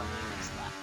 movements left.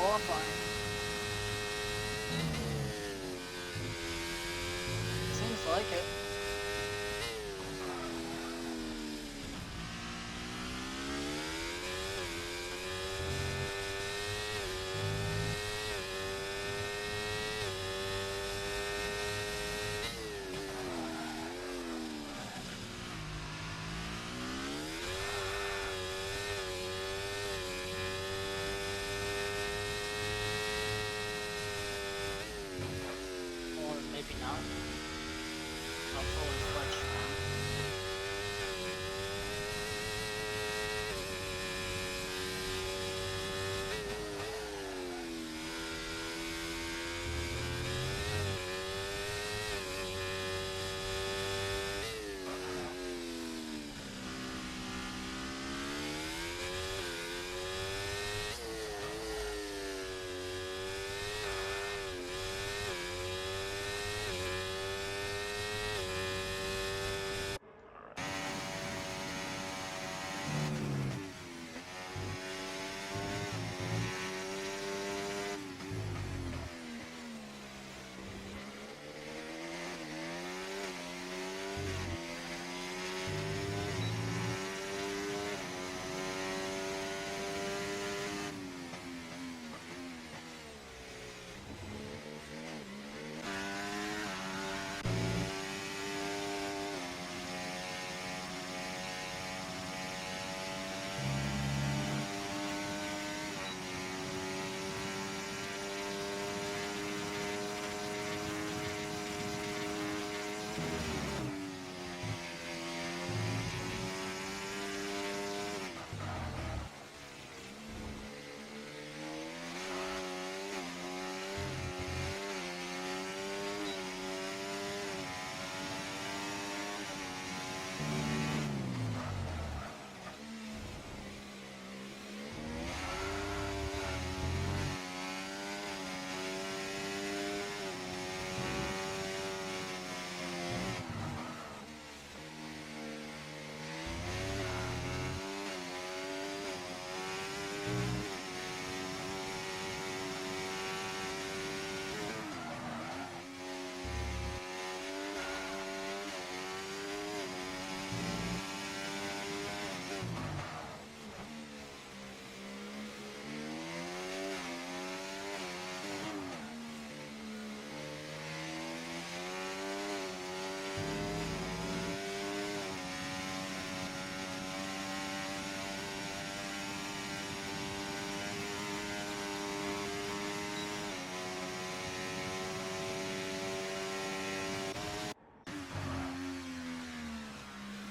qualifying. Seems like it. Or maybe not. I'll fully fledged one.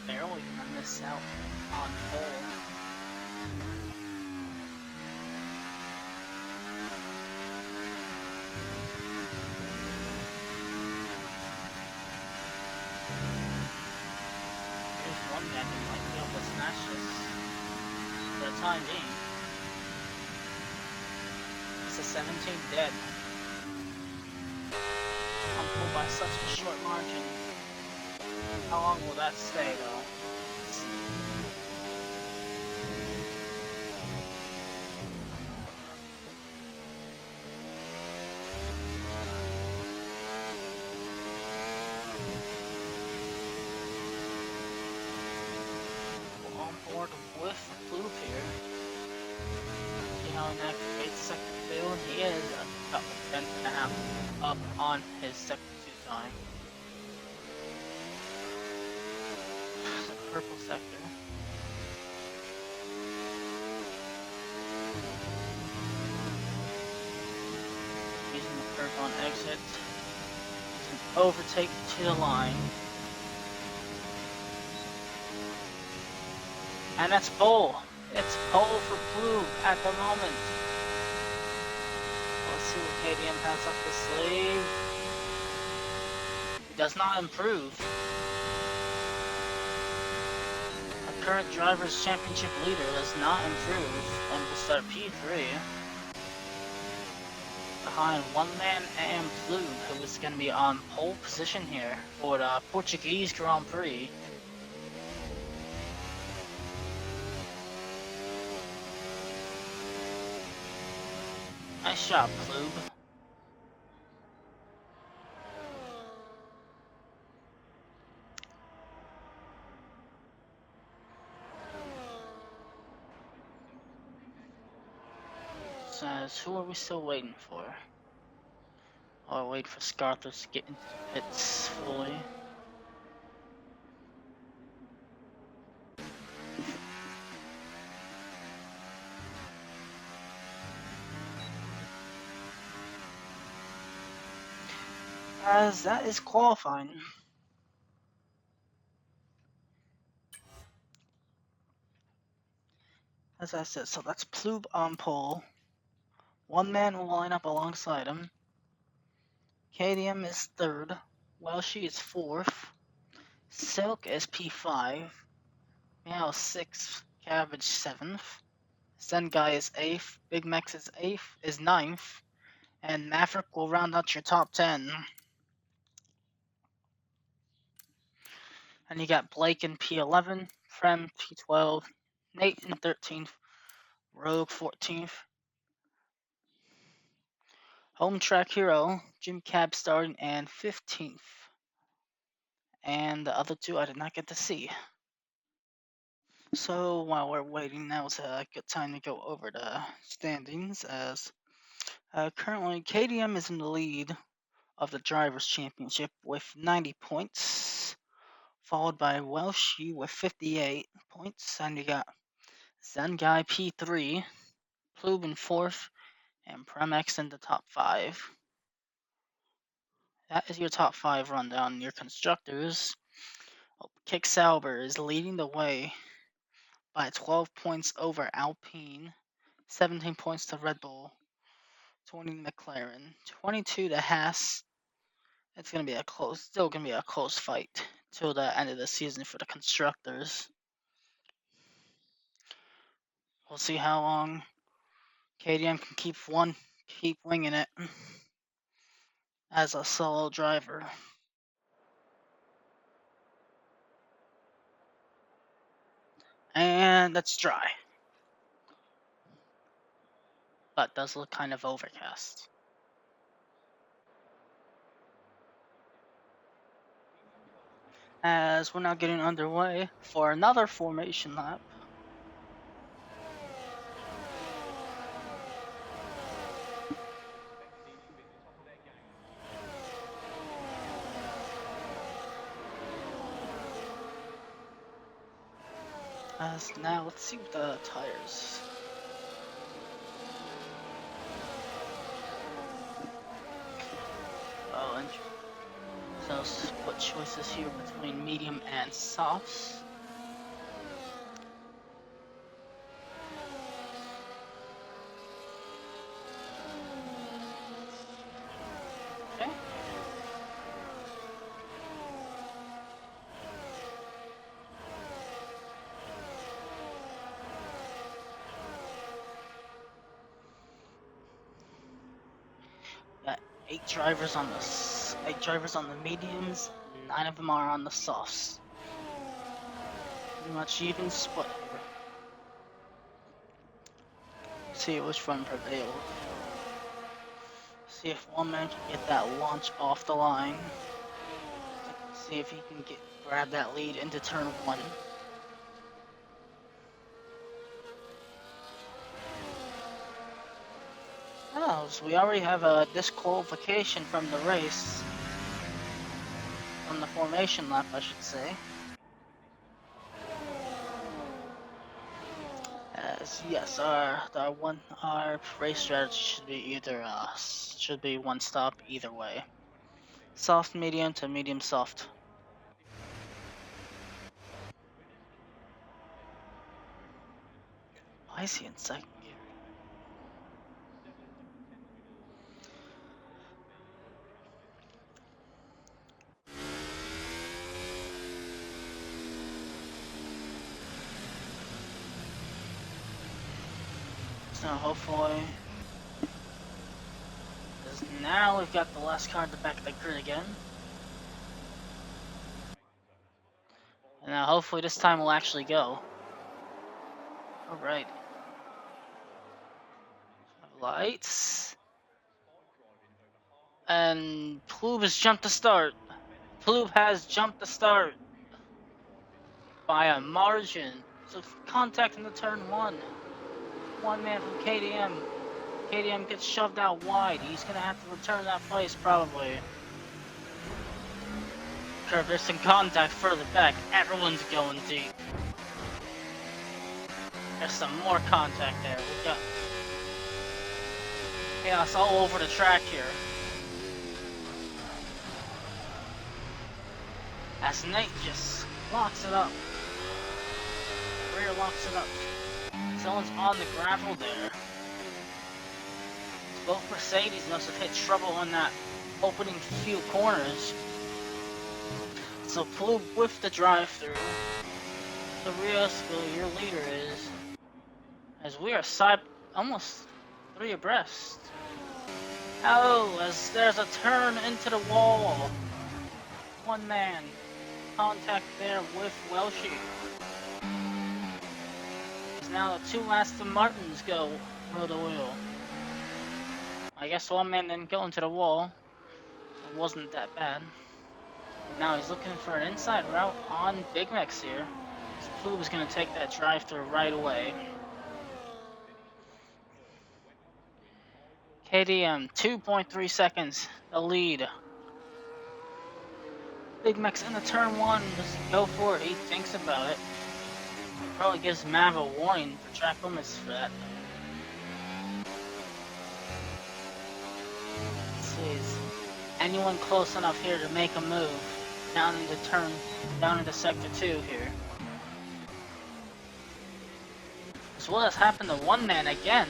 Barely gonna miss out on pole. There's one guy who might be able to snatch this for the time being. It's a 17 dead. I'm pulled by such a short margin. How long will that stay though? We're on board with Blue here. See how he activates second two, and he is about 10.5 up on his second two time. Purple sector. Using the curve on exit to overtake to the line. And that's pole. It's pole for Blue at the moment. Let's see what KDM has up his sleeve. He does not improve. Current Drivers' Championship leader does not improve and will start P3 behind one man and Blue, who is going to be on pole position here for the Portuguese Grand Prix. Nice job, Plube. Says, who are we still waiting for? Oh, wait for Scarthus to get into the pits fully. As that is qualifying. As I said, so that's Plube on pole. One man will line up alongside him. KDM is third. Welshie is fourth. Silk is P5. Meow 6th. Cabbage 7th. Zen Guy is 8th. Big Max is 8th, is 9th. And Maverick will round out your top 10. And you got Blake in P11, Frem P12, Nate in 13th, Rogue 14th. Home Track Hero, Jim Cab starting and 15th. And the other two I did not get to see. So while we're waiting, now is a good time to go over the standings, as currently KDM is in the lead of the Drivers' Championship with 90 points, followed by Welshie with 58 points, and you got Zen Guy P3, Plube in 4th, and Premex in the top 5. That is your top 5 rundown. Your constructors, Kick Sauber is leading the way by 12 points over Alpine, 17 points to Red Bull, 20 to McLaren, 22 to Haas. It's gonna be still gonna be a close fight till the end of the season for the constructors. We'll see how long KDM can keep winging it as a solo driver. And it's dry, but does look kind of overcast. As we're now getting underway for another formation lap. As now, let's see what the tires. Oh, and so split choices here between medium and softs. Okay. Got 8 drivers on the mediums, 9 of them are on the softs. Pretty much even split here. See which one prevailed. See if one man can get that launch off the line. See if he can grab that lead into turn 1. Oh, so we already have a disqualification from the race. From the formation lap, I should say. As yes, our race strategy should be one stop either way. Soft medium to medium soft. Why is he in second gear? So hopefully, because now we've got the last car at the back of the grid again. And now hopefully this time we'll actually go. Alright. lights. And Plube has jumped the start. Plube has jumped the start by a margin. So contact in the turn one. One man from KDM. KDM gets shoved out wide. He's gonna have to return that place probably. Curve, there's some contact further back. Everyone's going deep. There's some more contact there. We got chaos all over the track here. As Nate just locks it up. Rear locks it up. Someone's on the gravel there. Both Mercedes must have hit trouble on that opening few corners. So Plube with the drive-through. The Riosco, your leader is. As we are almost 3 abreast. Oh, as there's a turn into the wall. One man. Contact there with Welshie. As now the 2 Aston Martins go wheel to wheel. I guess one man didn't go into the wall. It wasn't that bad. Now he's looking for an inside route on Big Mex here. So Plube is going to take that drive-through right away. KDM, 2.3 seconds, the lead. Big Mex in the turn 1, doesn't go for it, he thinks about it. Probably gives Mav a warning for track limits for that. Let's see, is anyone close enough here to make a move down into sector 2 here? As well as happened to one man again.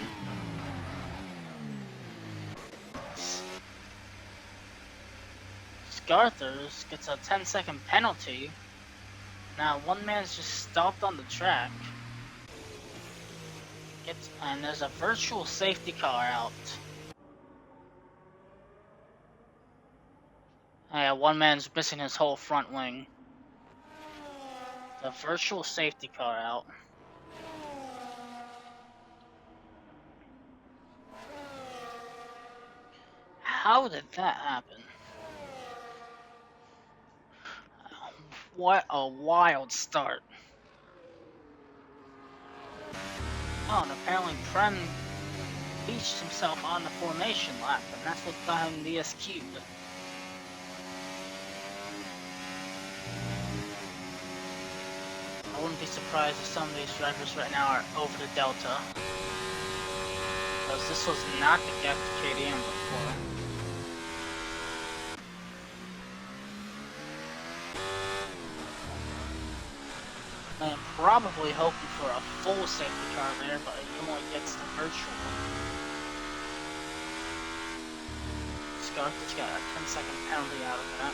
Scarthers gets a 10-second penalty. Now one man's just stopped on the track. And there's a virtual safety car out. Yeah, one man's missing his whole front wing. The virtual safety car out. How did that happen? What a wild start. Oh, and apparently Prem beached himself on the formation lap, and that's what got him the SQ. I wouldn't be surprised if some of these drivers right now are over the Delta. Because this was not the gap to KDM before. I am probably hoping for a full safety car there, but he only gets the virtual. Scarth's got a 10-second penalty out of that.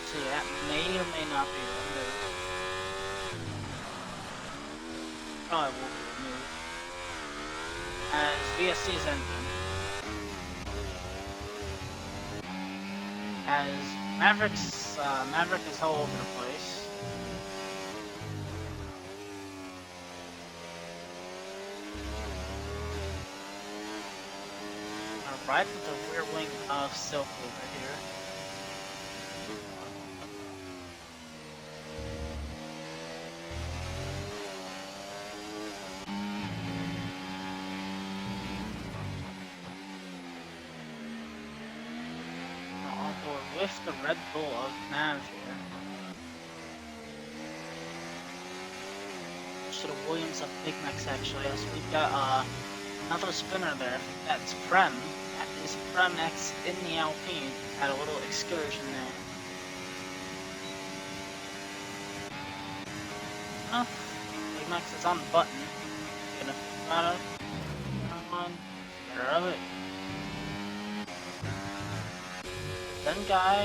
So yeah, that may or may not be removed. Probably will be removed. As VSC's ending. As Maverick is all over the place. Right at the rear wing of Silk over here. Now on board with the Red Bull of Nav here. To the Williams of Big Mex actually, as we've got another spinner there. That's Prem. That is Prem X in the Alpine. Had a little excursion there. Oh, Big Mex is on the button. Gonna try to get her of it. Then guy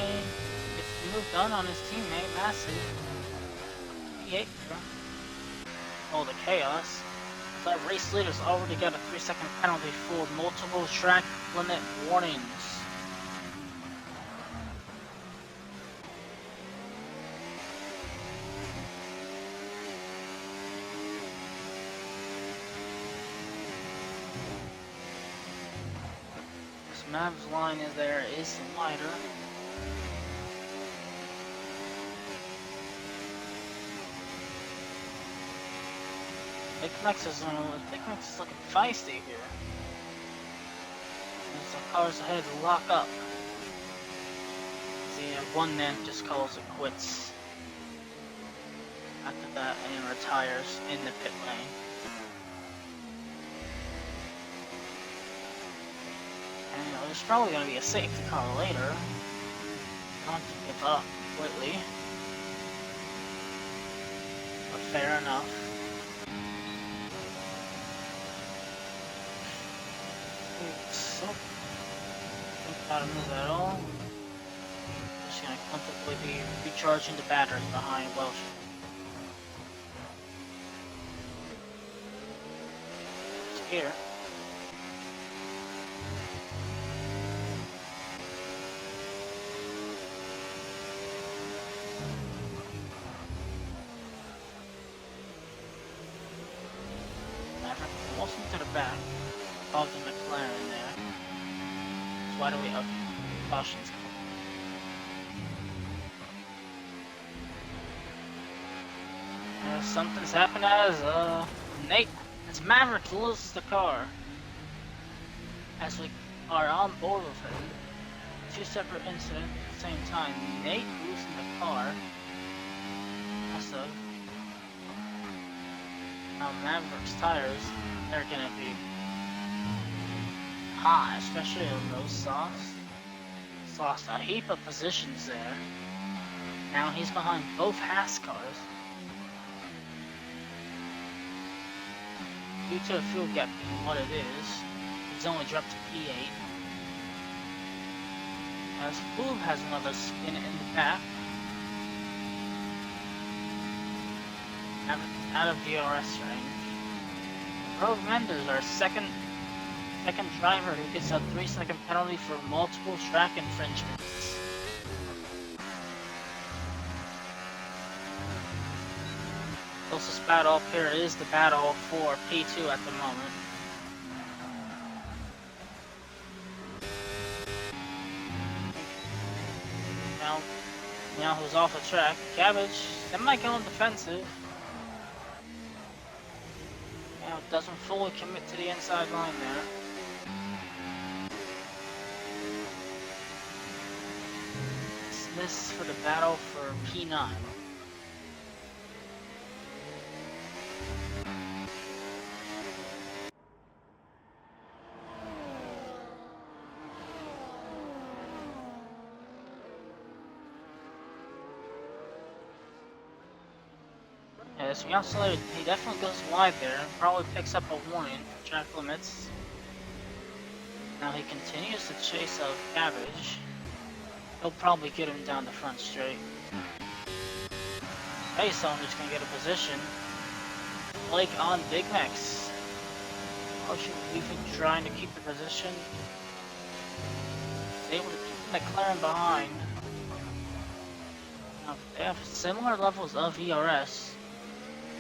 gets moved on his teammate, Massey. P8 for him. Oh, the chaos. That race leader's already got a 3-second penalty for multiple track limit warnings. Mav's line is there is wider. Big Max is looking feisty here. As the cars ahead lock up. The one man just calls it quits. After that, and retires in the pit lane. And there's probably going to be a safety car later. Not to give up completely. But fair enough. So, don't gotta move at all. Just gonna comfortably be recharging the batteries behind Welsh. It's here. Maverick almost into the back. Of the McLaren there. So why do we have cautions? Something's happened as Maverick loses the car. As we are on board with him. Two separate incidents at the same time. Nate losing the car. Also, now Maverick's tires, they're gonna be high, especially on those softs. He's lost a heap of positions there. Now he's behind both Haas cars. Due to the fuel gap being what it is, he's only dropped to P8. As Flube has another spin in the back. Out of DRS range. Rogue Menders, our second driver who gets a 3-second penalty for multiple track infringements. Closest battle up here is the battle for P2 at the moment. Now who's off the track? Cabbage, that might go on defensive. Now doesn't fully commit to the inside line there. This for the battle for P9. Yes, he definitely goes wide there and probably picks up a warning for track limits. Now he continues to chase out Cabbage. He'll probably get him down the front straight. Base owner's gonna get a position. Blake on Big Max. Ocean even trying to keep the position. He's able to keep McLaren behind. Now, they have similar levels of ERS.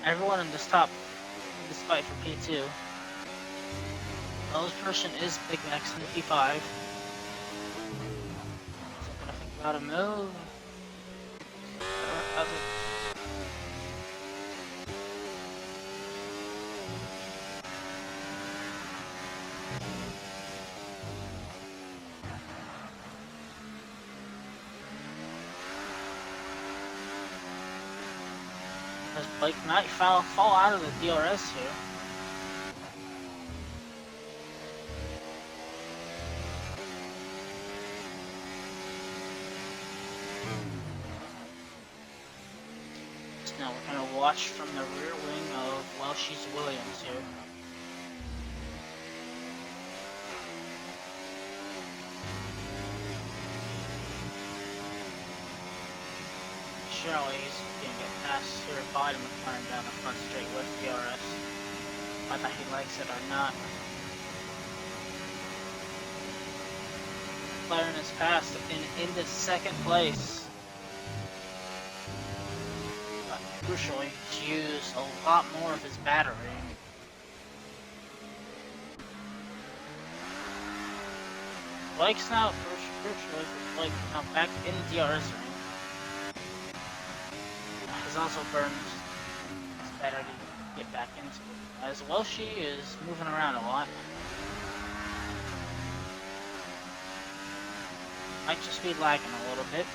Everyone in this fight for P2. Lowest person is Big Max in the P5. Gotta move. As Blake might fall out of the DRS here. Now we're going to watch from the rear wing of Welsh's Williams here. Surely he's going to get past here by the McLaren down the front straight with DRS. Whether he likes it or not. McLaren is passed in the second place. Crucially, he's used a lot more of his battery. bike's now virtually like now back in the DRS ring. He's also burned. It's better to get back into it. As well, she is moving around a lot. Might just be lagging a little bit.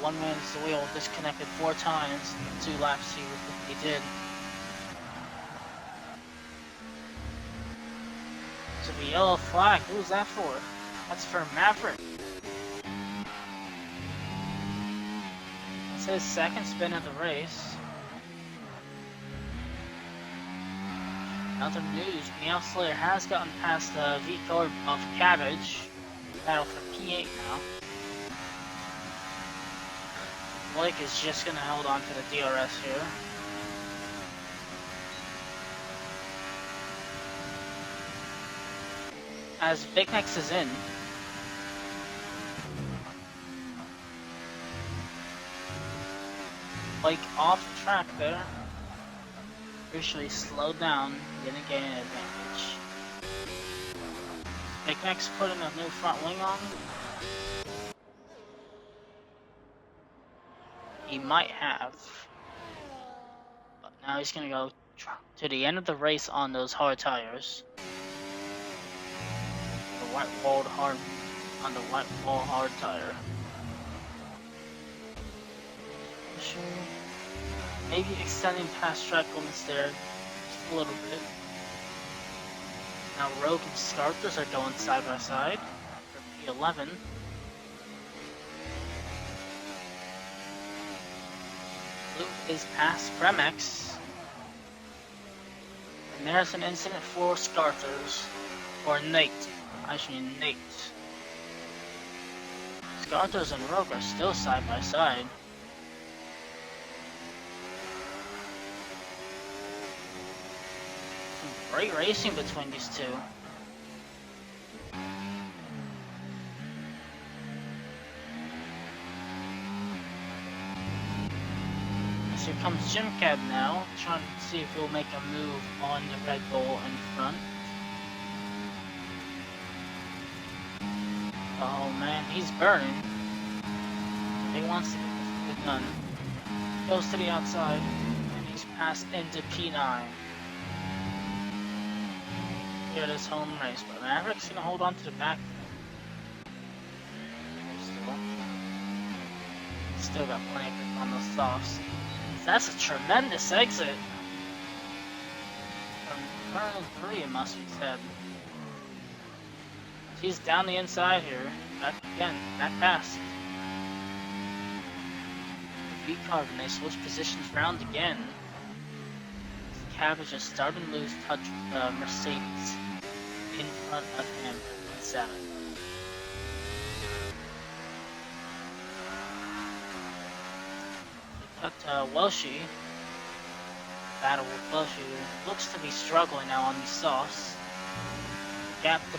One man's wheel disconnected 4 times in 2 laps he did. So the yellow flag, who's that for? That's for Maverick. It's his second spin of the race. Other news, Meow Slayer has gotten past the V-car of Cabbage. Battle for P8 now. Blake is just gonna hold on to the DRS here. As Big Nex is in. Blake off the track there. Usually slowed down, didn't gain an advantage. Big Nex putting a new front wing on. He might have. But now he's gonna go to the end of the race on those hard tires. The white walled hard on the white wall hard tire. Sure. Maybe extending past track limits there just a little bit. Now Rogue and Scarpers are going side by side for P11. Luke is past Premex. And there's an incident for Scarthers. Or Nate. Actually Nate. Scarthers and Rogue are still side by side. Great racing between these two. So here comes Jim Cab now, trying to see if he'll make a move on the Red Bull in front. Oh man, he's burning. He wants to get this done. Goes to the outside, and he's passed into P9. Here it is, home race, but Maverick's gonna hold on to the back. Still got plenty of grip on those softs. That's a tremendous exit. From turn 3, it must be said. He's down the inside here. Back again, back past. V-Carb, and they switch positions round again. Cabbage is starting to lose touch with Mercedes in front of him in 7. We got Welshie. Battle with Welshie. Looks to be struggling now on these softs. Gap to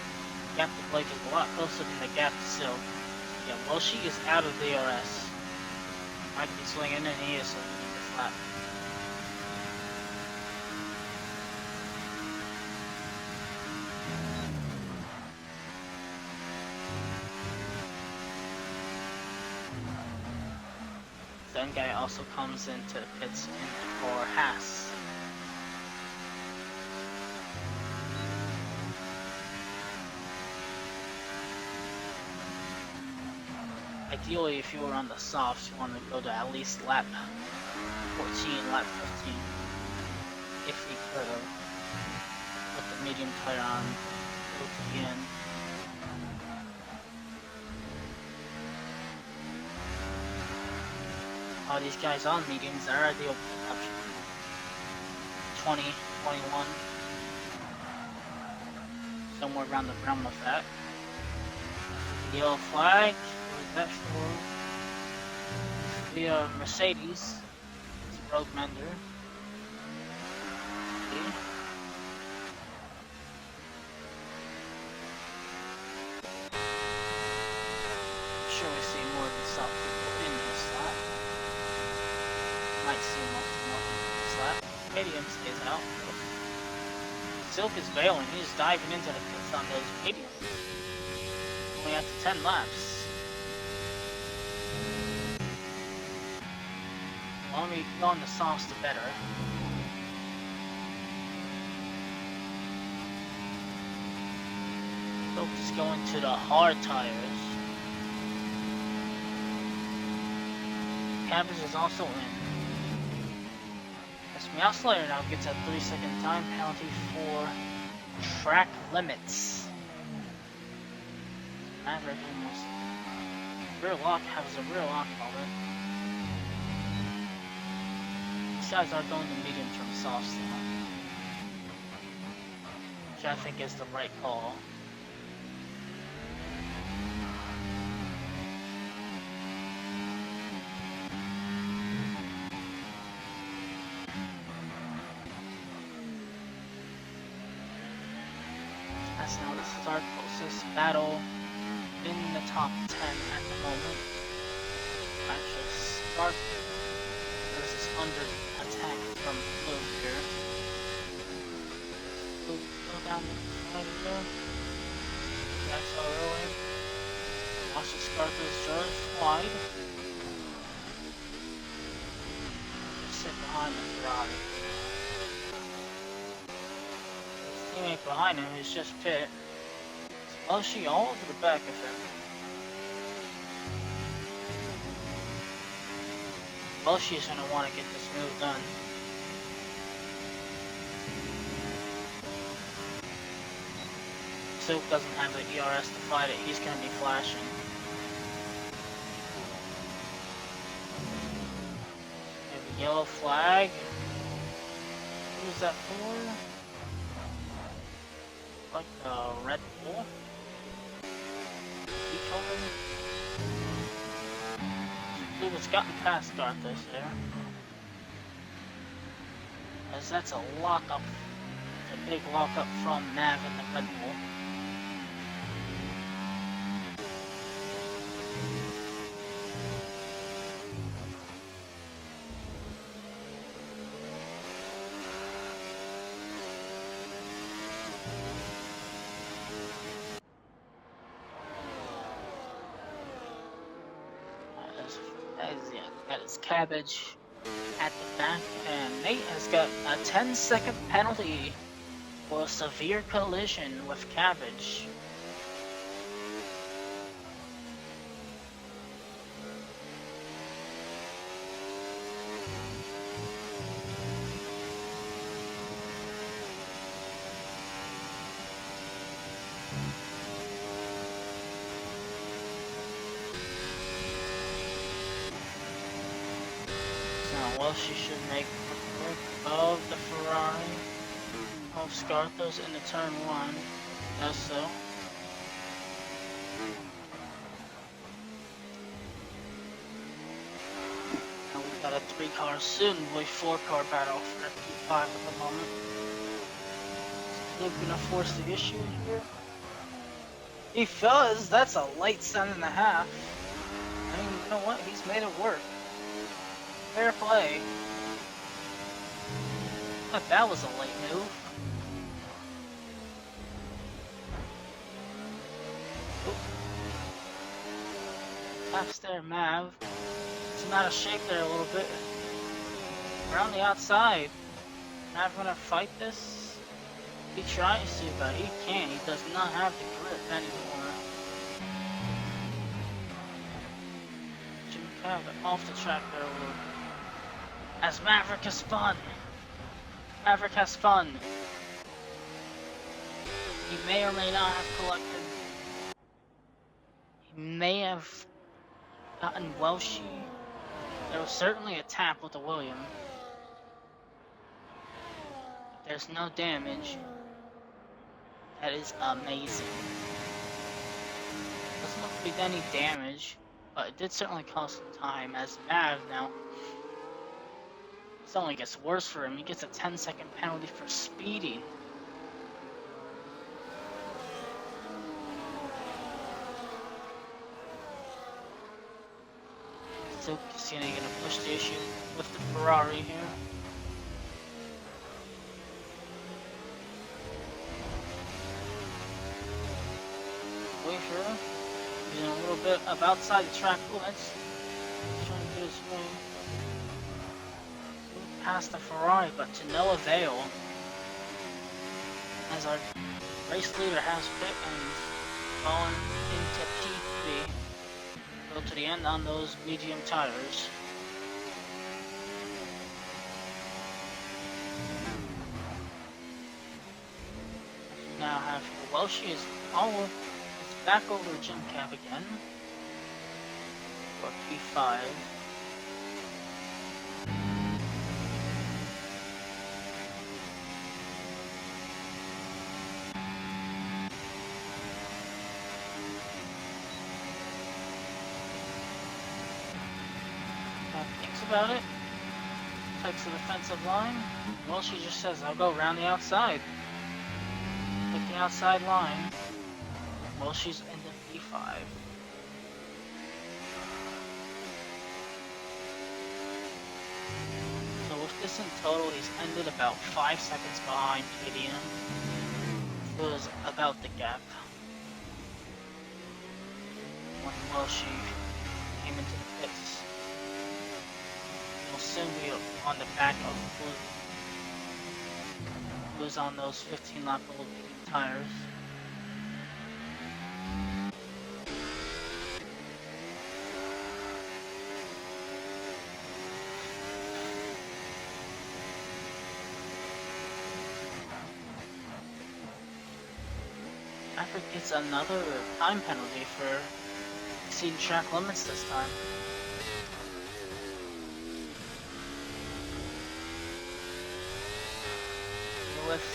Blake is a lot closer than the gap to Silk. Yeah, Welshie is out of DRS. Might be swinging, and he is swinging in this lap. Then guy also comes into the pits for Haas. Ideally, if you were on the softs, you want to go to at least lap 14, lap 15. If you could have put the medium tire on, go to the end. All these guys on mediums are ideal option. 20, 21. Somewhere around the realm of that. Yellow flag. What is that for? The Mercedes. It's Rogue Mender. Okay. I'm sure we see more of these soft people in this slot. Might see them KDM stays out. Silk is bailing. He's diving into the pits on those KDM. Only after 10 laps. The longer you go on the softs, the better. Silk is going to the hard tires. Cabbage is also in. This Meowslayer now gets a 3-second time penalty for track limits. Maverick almost has a rear lock moment. These guys are going to medium from softs now, which I think is the right call. That's now the start closest battle in the top 10 at the moment. Actually, start versus under attack from Blue here. Blue go down the side here. That's all early. Also, Scartha's just wide. Just sit behind the Ferrari. Teammate behind him is just pit. Well, she all over the back of him. Well, she's gonna want to get this move done. Silk doesn't have the ERS to fight it. He's gonna be flashing. We have a yellow flag. Who's that for? Like Red Bull. Blue has gotten past Garthos there. As that's a lockup. A big lockup from Nav and the Red Bull. That is Cabbage at the back, and Nate has got a 10-second penalty for a severe collision with Cabbage. Well, she should make work of the Ferrari of Scarthos into turn 1. Does so. And we've got a 3-car, soon will be 4-car battle for P5 at the moment. Luke gonna force the issue here. He does. That's a late 7.5. I mean, you know what? He's made it work. Fair play. But that was a late move. Taps there, Mav. It's out of shape there a little bit. Around the outside. Mav gonna fight this? He tries to, but he can't. He does not have the grip anymore. Jim Cav off the track there a little bit. As Maverick has spun. Maverick has spun. He may or may not have collected. He may have gotten Welshie. There was certainly a tap with the William. There's no damage. That is amazing. Doesn't look to be any damage, but it did certainly cost some time as Mav now. It only gets worse for him. He gets a 10-second penalty for speeding. So Cassini gonna push the issue with the Ferrari here. Slayer. Using a little bit of outside the track limits. Trying to get his way past the Ferrari, but to no avail. As our race leader has pit and fallen into P3. Go to the end on those medium tires. Now have Welsh is back over Jim Cab again for P5. Thinks about it, takes the defensive line. Well, she just says, I'll go around the outside. Take the outside line. Well, she's in the P5. So with this in total, he's ended about 5 seconds behind KDM. It was about the gap. When Welsh came into the pits. Will soon be on the back of Blue. Blue's on those 15-lap old medium tires. Maverick gets another time penalty for exceeding track limits this time.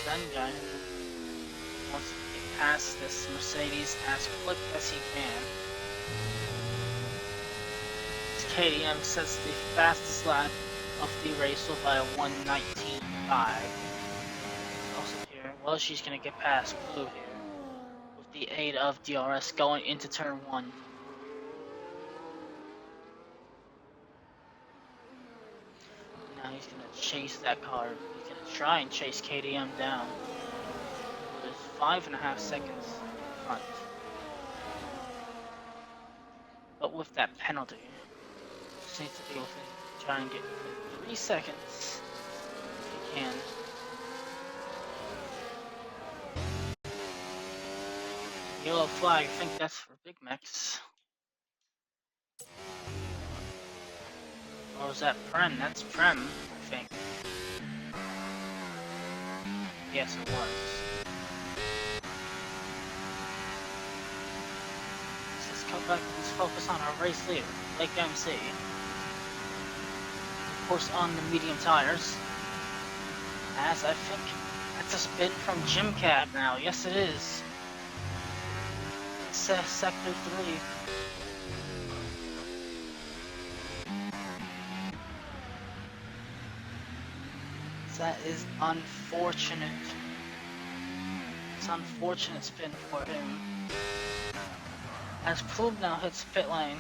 Then guy wants to get past this Mercedes as quick as he can. This KDM sets the fastest lap of the race by a 1:19.5. Also here, well, she's gonna get past Blue here with the aid of DRS going into turn 1. Now he's gonna chase that car. He's gonna try and chase KDM down. There's 5.5 seconds in front. But with that penalty, just needs to be within, try and get within 3 seconds if he can. Yellow flag, I think that's for Big Max. Or was that Prem? That's Prem, I think. Yes, it was. Let's come back and let's focus on our race leader, Lake MC. Of course, on the medium tires. As I think that's a spin from Jim Cab now. Yes, it is. Sector 3. That is unfortunate. It's an unfortunate spin for him. As Plube now hits pit lane.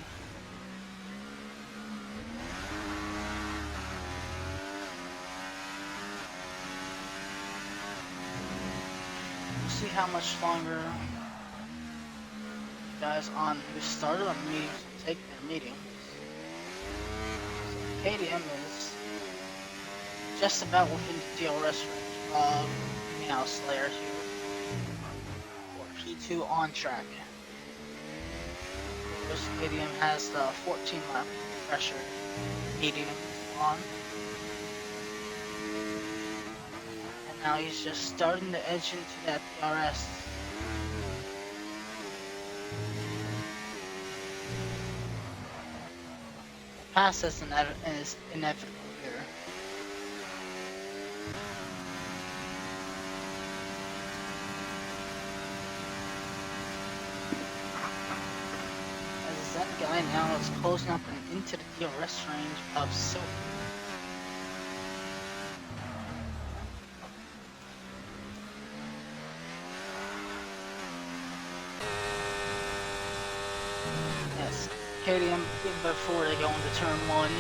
We'll see how much longer guys on who started on mediums will take their mediums. So KDM is just about within the DRS range of Meow Slayer here for P2 on track. Of course, KDM has the 14 lap pressure medium on. And now he's just starting to edge into that DRS. Pass is inevitable here. As that guy now is closing up and into the DRS range of Silver. Yes, KDM before they go into turn 1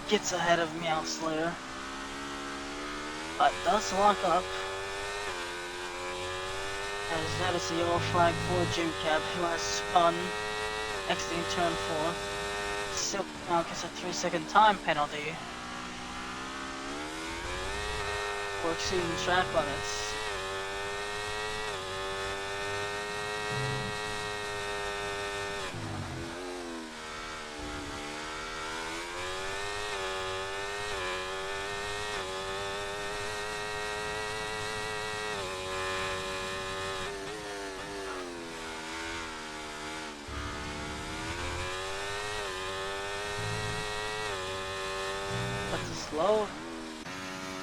gets ahead of Meow Slayer, but does lock up. As that is the yellow flag for Jim Cab, who has spun, exiting turn 4. Silk now gets a 3-second time penalty for exceeding track limits. Slow.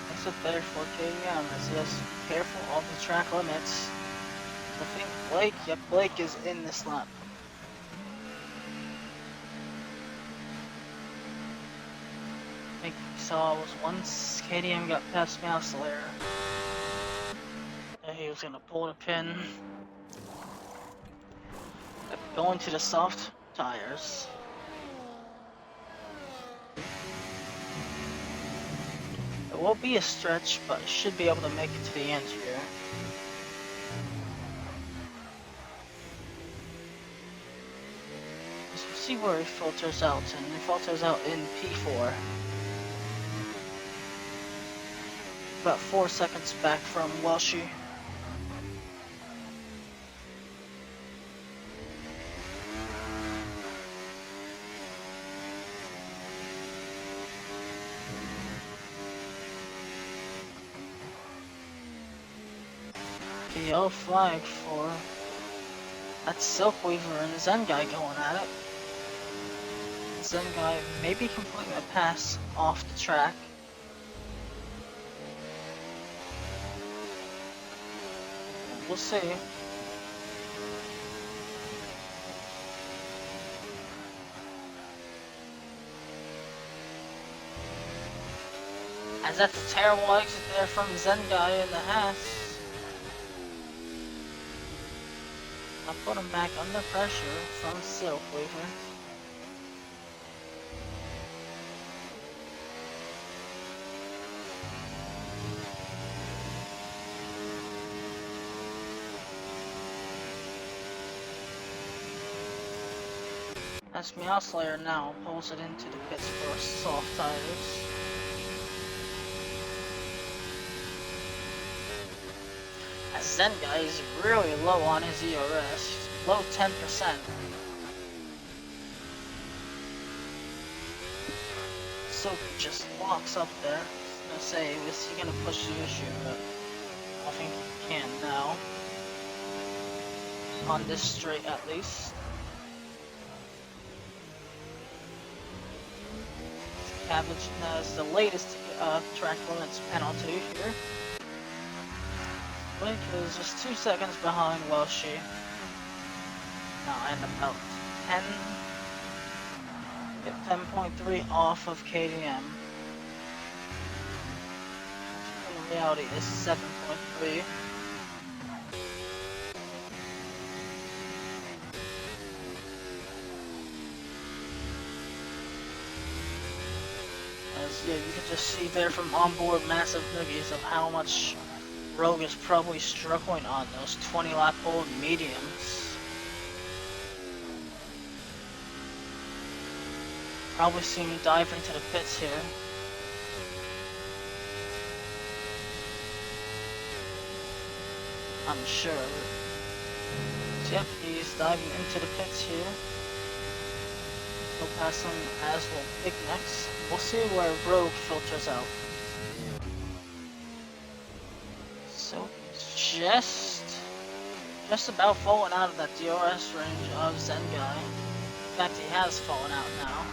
That's a better for KDM as he has to be careful of the track limits. I think Blake, yep, Blake is in this lap. I think we saw was once KDM got past Mouslayer, that he was gonna pull the pin. Going to the soft tires. It will be a stretch, but he should be able to make it to the end here. Let's see where he filters out, and he filters out in P4. About 4 seconds back from Welshie. The yellow flag for that Silkweaver and Zen guy going at it. Zen guy maybe completing a pass off the track. We'll see. As that's a terrible exit there from Zen guy in the Haas. I'll put him back under pressure from Silkweaver. As Mouslayer now pulls it into the pits for soft tires. As Zen guy is really low on his ERS, he's below 10%. So just locks up there. I was gonna say, is he gonna push the issue, but I think he can now. On this straight at least. Cabbage has the latest track limits penalty here. Blake is just 2 seconds behind Welshie. Now and about 10.3 off of KDM. In reality, is 7.3. Yeah, you can just see there from onboard massive noogies of how much Rogue is probably struggling on those 20 lap old mediums. Probably see him dive into the pits here. I'm sure. So, yep, he's diving into the pits here. He'll pass him as will Big Next. We'll see where Rogue filters out. So just about fallen out of that DRS range of Zen guy. In fact, he has fallen out now.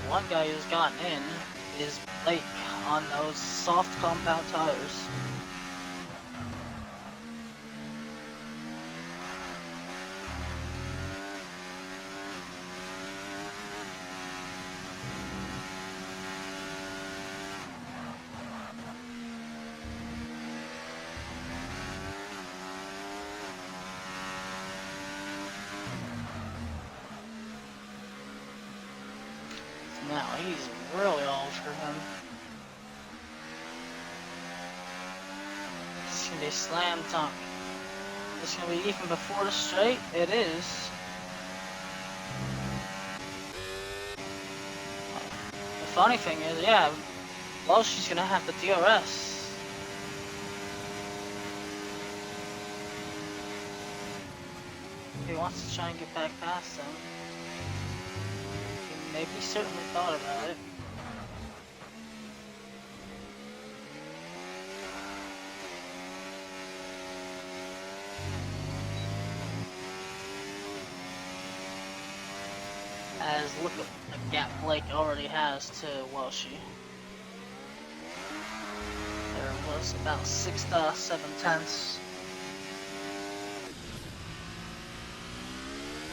And one guy who's gotten in is Blake on those soft compound tires. Now he's really all for him. It's gonna be slam dunk. This gonna be even before the straight? It is. The funny thing is, yeah, well, she's gonna have the DRS. He wants to try and get back past them. He maybe certainly thought about it. As look at the gap Blake already has to Welshie. There was about 6 to 7 tenths.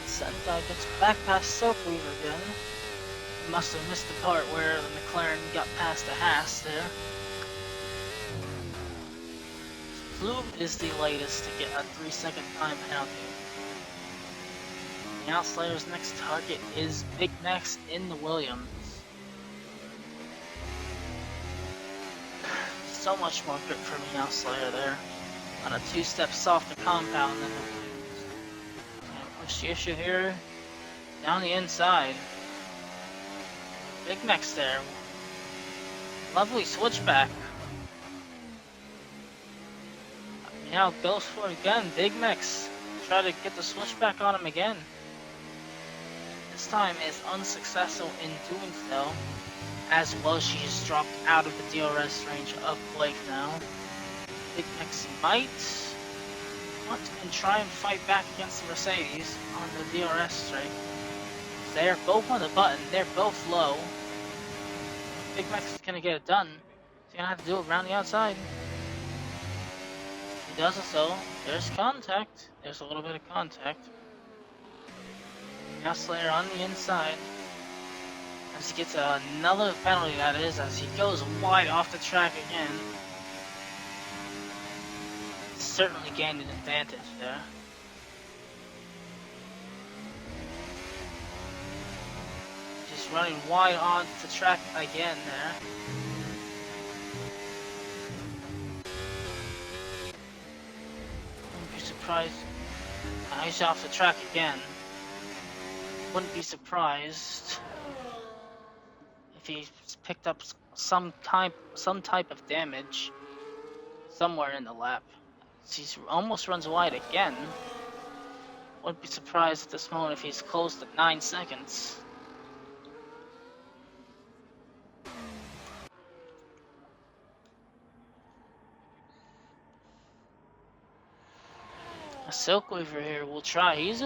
Sentai gets back past Silkweaver again. He must have missed the part where the McLaren got past the Haas there. Flube is the latest to get a 3-second time penalty. The Outslayer's next target is Big Max in the Williams. So much more grip for the Outslayer there. On a 2-step softer compound than the Williams. And push the issue here down the inside. Big Max there. Lovely switchback. Now goes for it again. Big Max try to get the switchback on him again. This time is unsuccessful in doing so, as well she has dropped out of the DRS range of Blake now. Big Max might want to try and fight back against the Mercedes on the DRS straight. They're both on the button, they're both low. Big Max is gonna get it done. He's gonna have to do it around the outside. He does it so. There's contact. There's a little bit of contact. Now Slayer on the inside. As he gets another penalty, that is, as he goes wide off the track again. Certainly gained an advantage there. Just running wide on the track again there. Wouldn't be surprised. He's off the track again. Wouldn't be surprised if he's picked up some type of damage somewhere in the lap. He almost runs wide again. Wouldn't be surprised at this moment if he's close to 9 seconds. Silkweaver here will try. He's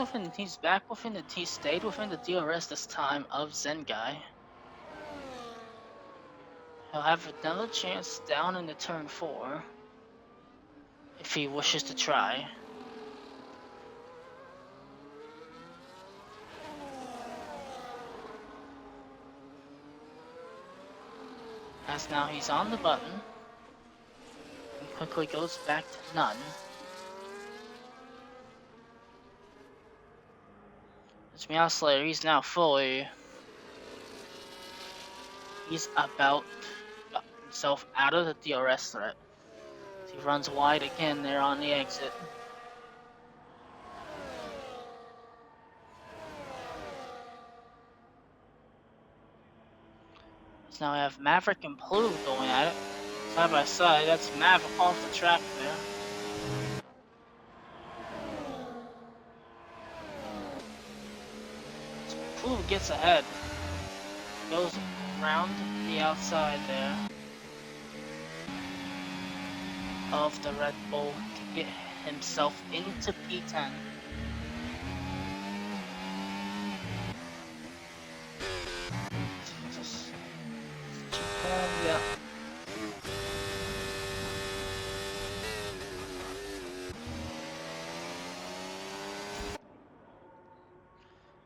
back within the he stayed within the DRS this time of Zengai. He'll have another chance down in the turn 4 if he wishes to try. As now he's on the button and quickly goes back to none. Meowslayer, he's now fully. He's about got himself out of the DRS threat. He runs wide again there on the exit. So now we have Maverick and Plume going at it side by side. That's Mav off the track there. Plume gets ahead. Goes around the outside there of the Red Bull to get himself into P10. Yeah.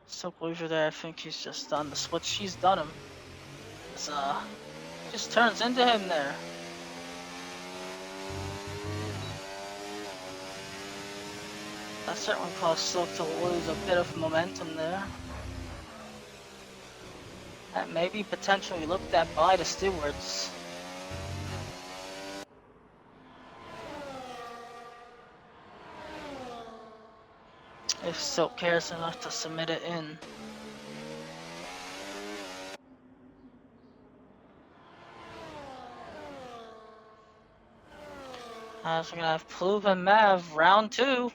Silkweaver there, I think he's just done the switch. She's done him. It's, just turns into him there. That certainly caused Silk to lose a bit of momentum there. That maybe potentially looked at by the stewards. if Silk cares enough to submit it in. So we're gonna have Pluve and Mav round 2.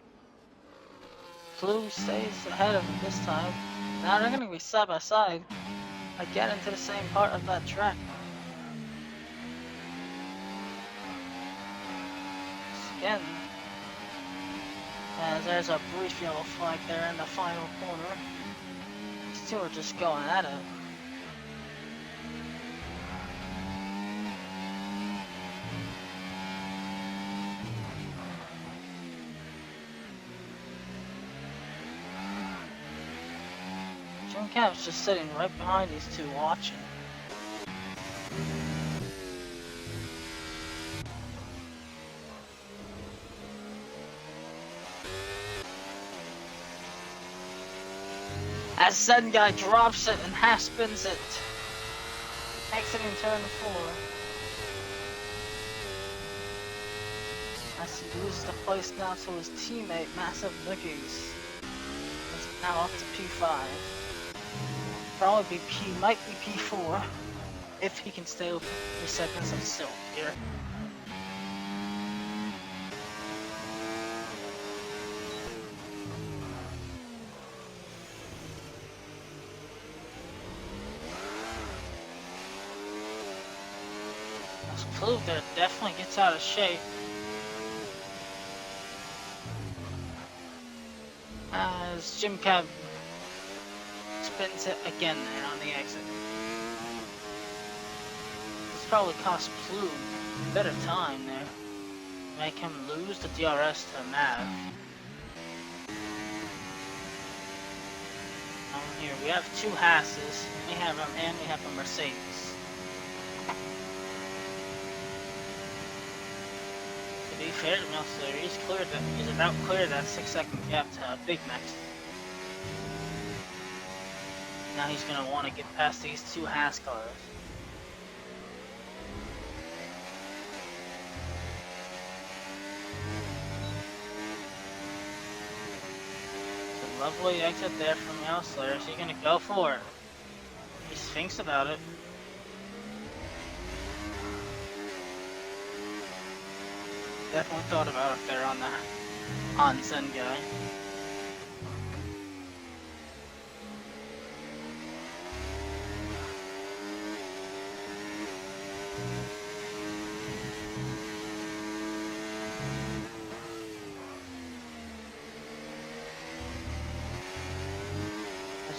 Pluve stays ahead of him this time. Now they're gonna be side by side again into the same part of that track. Again. And there's a brief yellow flag there in the final corner. These two are just going at it. Jim Cap's just sitting right behind these two watching. As Zen Guy drops it and half spins it. Exiting turn 4. As he loses the place now to his teammate, Massive Noogies. It's now up to P5. Probably be might be P4 if he can stay within 3 seconds of Silk here. Pluve there definitely gets out of shape. As Jim Cab spins it again there on the exit. This probably cost Pluve a bit of time there. Make him lose the DRS to Mav. Here we have 2 Hasses. We have him and we have a Mercedes. To be fair to Meltzer, he's about cleared that 6-second gap to Big Max. Now he's gonna want to get past these 2 Haas cars. It's a lovely exit there from Meltzer. Is he gonna go for it? He thinks about it. Definitely thought about it there on Zen Guy.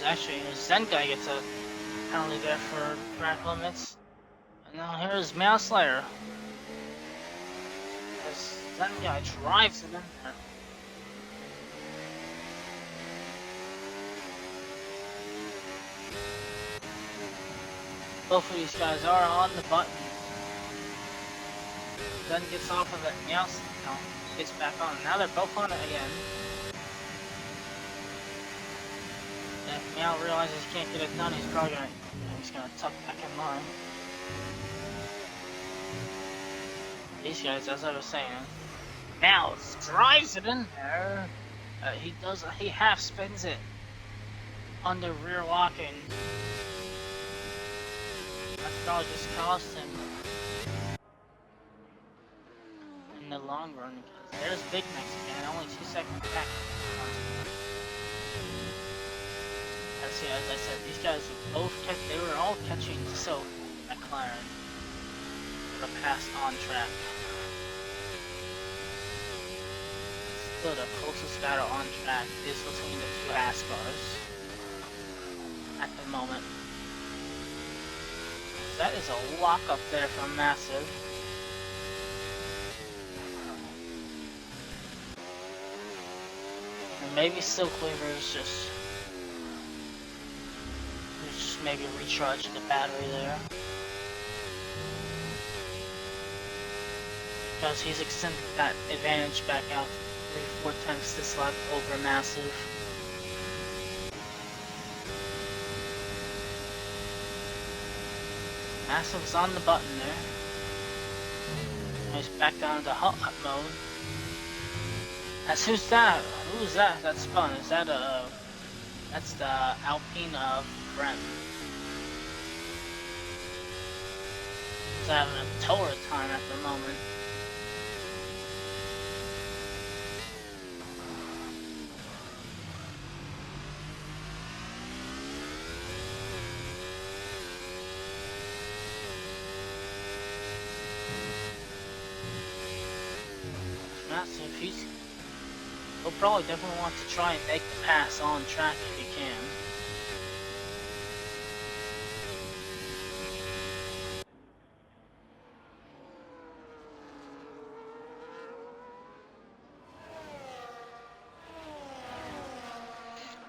Actually, Zen Guy gets a penalty there for track limits. And now here's Mouslayer. As Zen Guy drives it in there. Both of these guys are on the button. Zen gets off of it. Mouslayer gets back on. Now they're both on it again. If Meow realizes he can't get it done, he's probably gonna tuck back in line. These guys, as I was saying, Meow drives it in there. He half spins it under rear locking. That probably just cost him in the long run. Because there's Big Max again, only 2 seconds back. See, as I said, these guys they were all catching Silk McLaren for the pass on track. Still, the closest battle on track is between the 2 Haas cars at the moment. That is a lock up there from Massive. And maybe Silk Weaver is just maybe recharge the battery there. Because he's extended that advantage back out 3-4 tenths this lap over Massive. Massive's on the button there. He's back down to hot mode. Who's that? Who's that? That spun? Is that that's the Alpine of Brem. He's having a torrid time at the moment. Massive. He'll probably definitely want to try and make the pass on track if he can.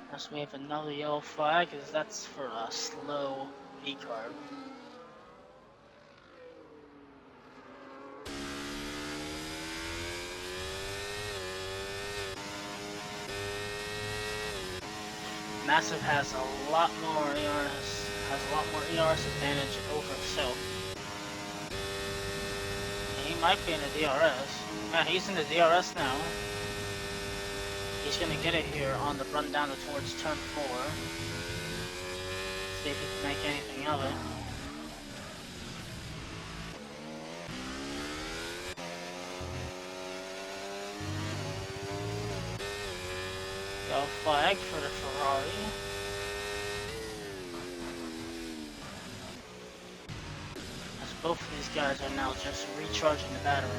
Unless we have another yellow flag, because that's for a slow V-carb. Massive has a lot more ERS advantage over Silk. He might be in the DRS. Yeah, he's in the DRS now. He's gonna get it here on the run down towards turn 4. See if he can make anything of it. Go flag for the Ferrari. As both of these guys are now just recharging the battery.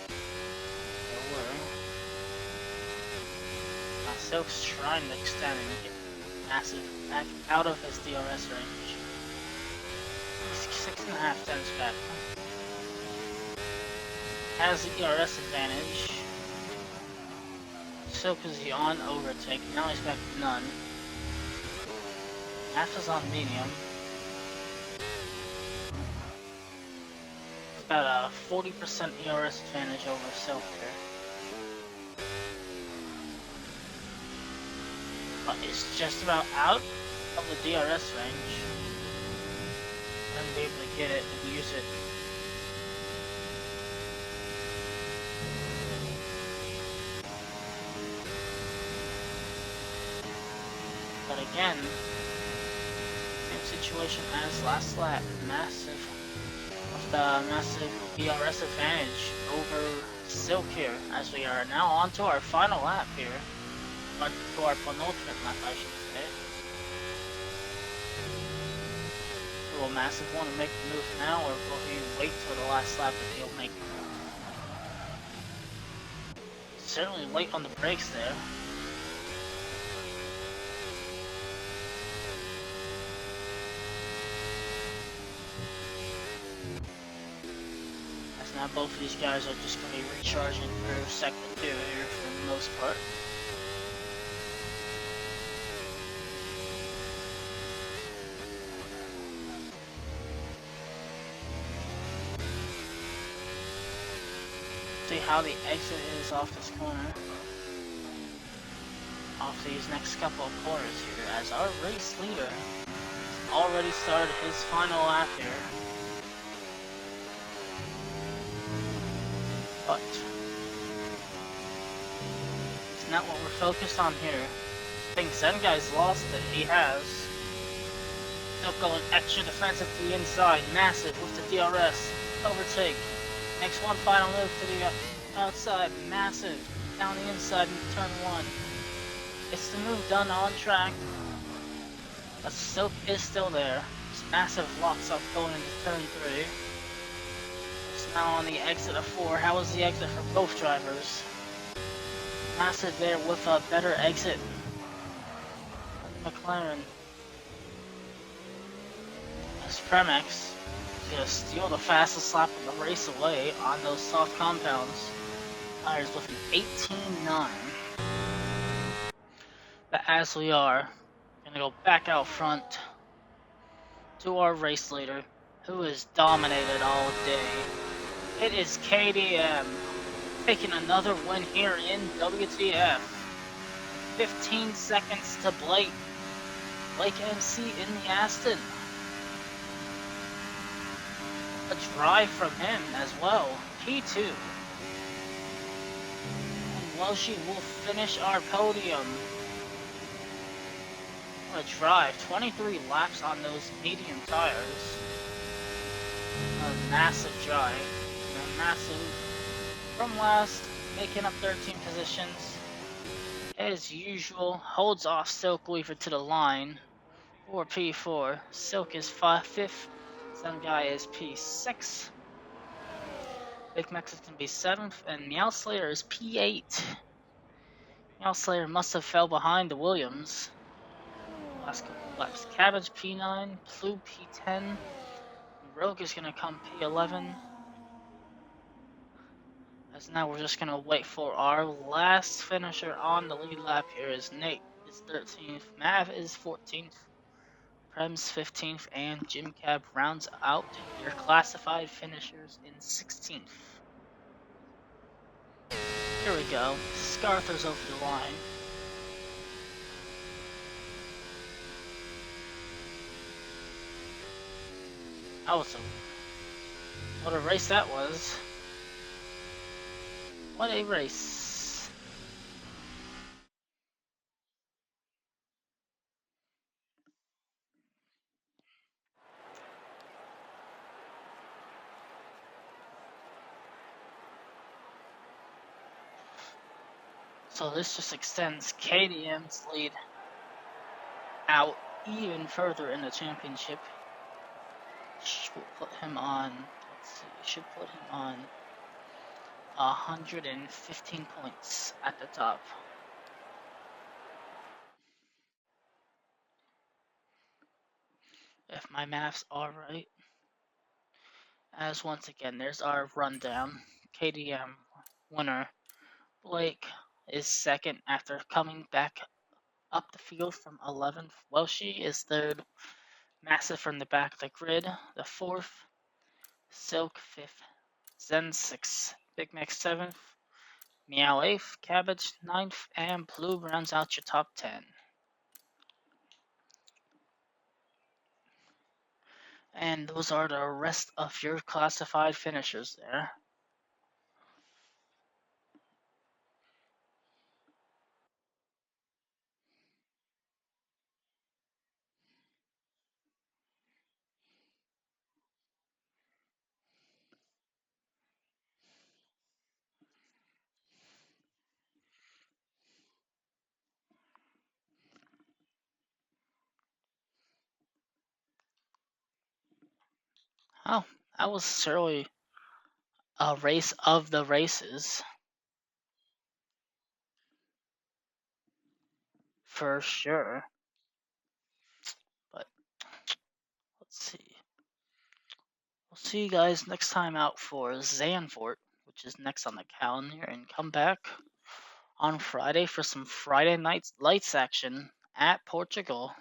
They were. Now Silk's trying to extend and get Massive back out of his DRS range. He's 6.5 tenths back. Has the ERS advantage. Silk is the on overtake, now he's back to none. Half is on medium. It's about a 40% ERS advantage over Silk here. But it's just about out of the DRS range. And be able to get it and use it. But again, same situation as last lap. Massive ERS advantage over Silk here, as we are now on to our final lap here. But to our penultimate lap, I should say. Will Massive want to make the move now, or will he wait till the last lap and he'll make it? Certainly late on the brakes there. As now both of these guys are just going to be recharging for second two here for the most part. See how the exit is off this corner. Off these next couple of corners here, as our race leader already started his final lap here. But it's not what we're focused on here. I think Zengai's lost it. He has. Still going extra defensive to the inside. Massive with the DRS. Overtake. Makes one final move to the outside. Massive down the inside in turn 1. It's the move done on track. But Silk is still there. It's Massive locks up going into turn 3. It's now on the exit of 4. How was the exit for both drivers? Massive there with a better exit. McLaren. As Premex is going to steal the fastest lap of the race away on those soft compounds. Tires with an 18.9. But as we are going to go back out front to our race leader, who has dominated all day. It is KDM taking another win here in WTF. 15 seconds to Blake. Blake MC in the Aston. A drive from him as well. P2. Welsh will finish our podium. What a drive. 23 laps on those medium tires. A massive drive. A massive from last, making up 13 positions. As usual, holds off Silk Weaver to the line. Or P4. Silk is 5th. Some guy is P6. Big Mexican be 7th. And Meow Slayer is P8. Meow Slayer must have fell behind the Williams last couple of laps. Cabbage P9. Plue P10. Rogue is going to come P11. As now we're just going to wait for our last finisher on the lead lap here is Nate is 13th. Mav is 14th. Prem's 15th, and Jim Cab rounds out your classified finishers in 16th. Here we go. Scarther's over the line. That was what a race that was. What a race. So this just extends KDM's lead out even further in the championship. Should put him on, let's see, should put him on 115 points at the top. If my maths are right. As once again, there's our rundown. KDM winner. Blake is second after coming back up the field from 11th. Welshie is third. Massive from the back of the grid, the fourth. Silk fifth. Zen sixth. Big Mac seventh. Meow eighth. Cabbage ninth. And Blue rounds out your top 10. And those are the rest of your classified finishers there. Oh, that was certainly a race of the races. For sure. But let's see. We'll see you guys next time out for Zandvoort, which is next on the calendar, and come back on Friday for some Friday night lights action at Portugal.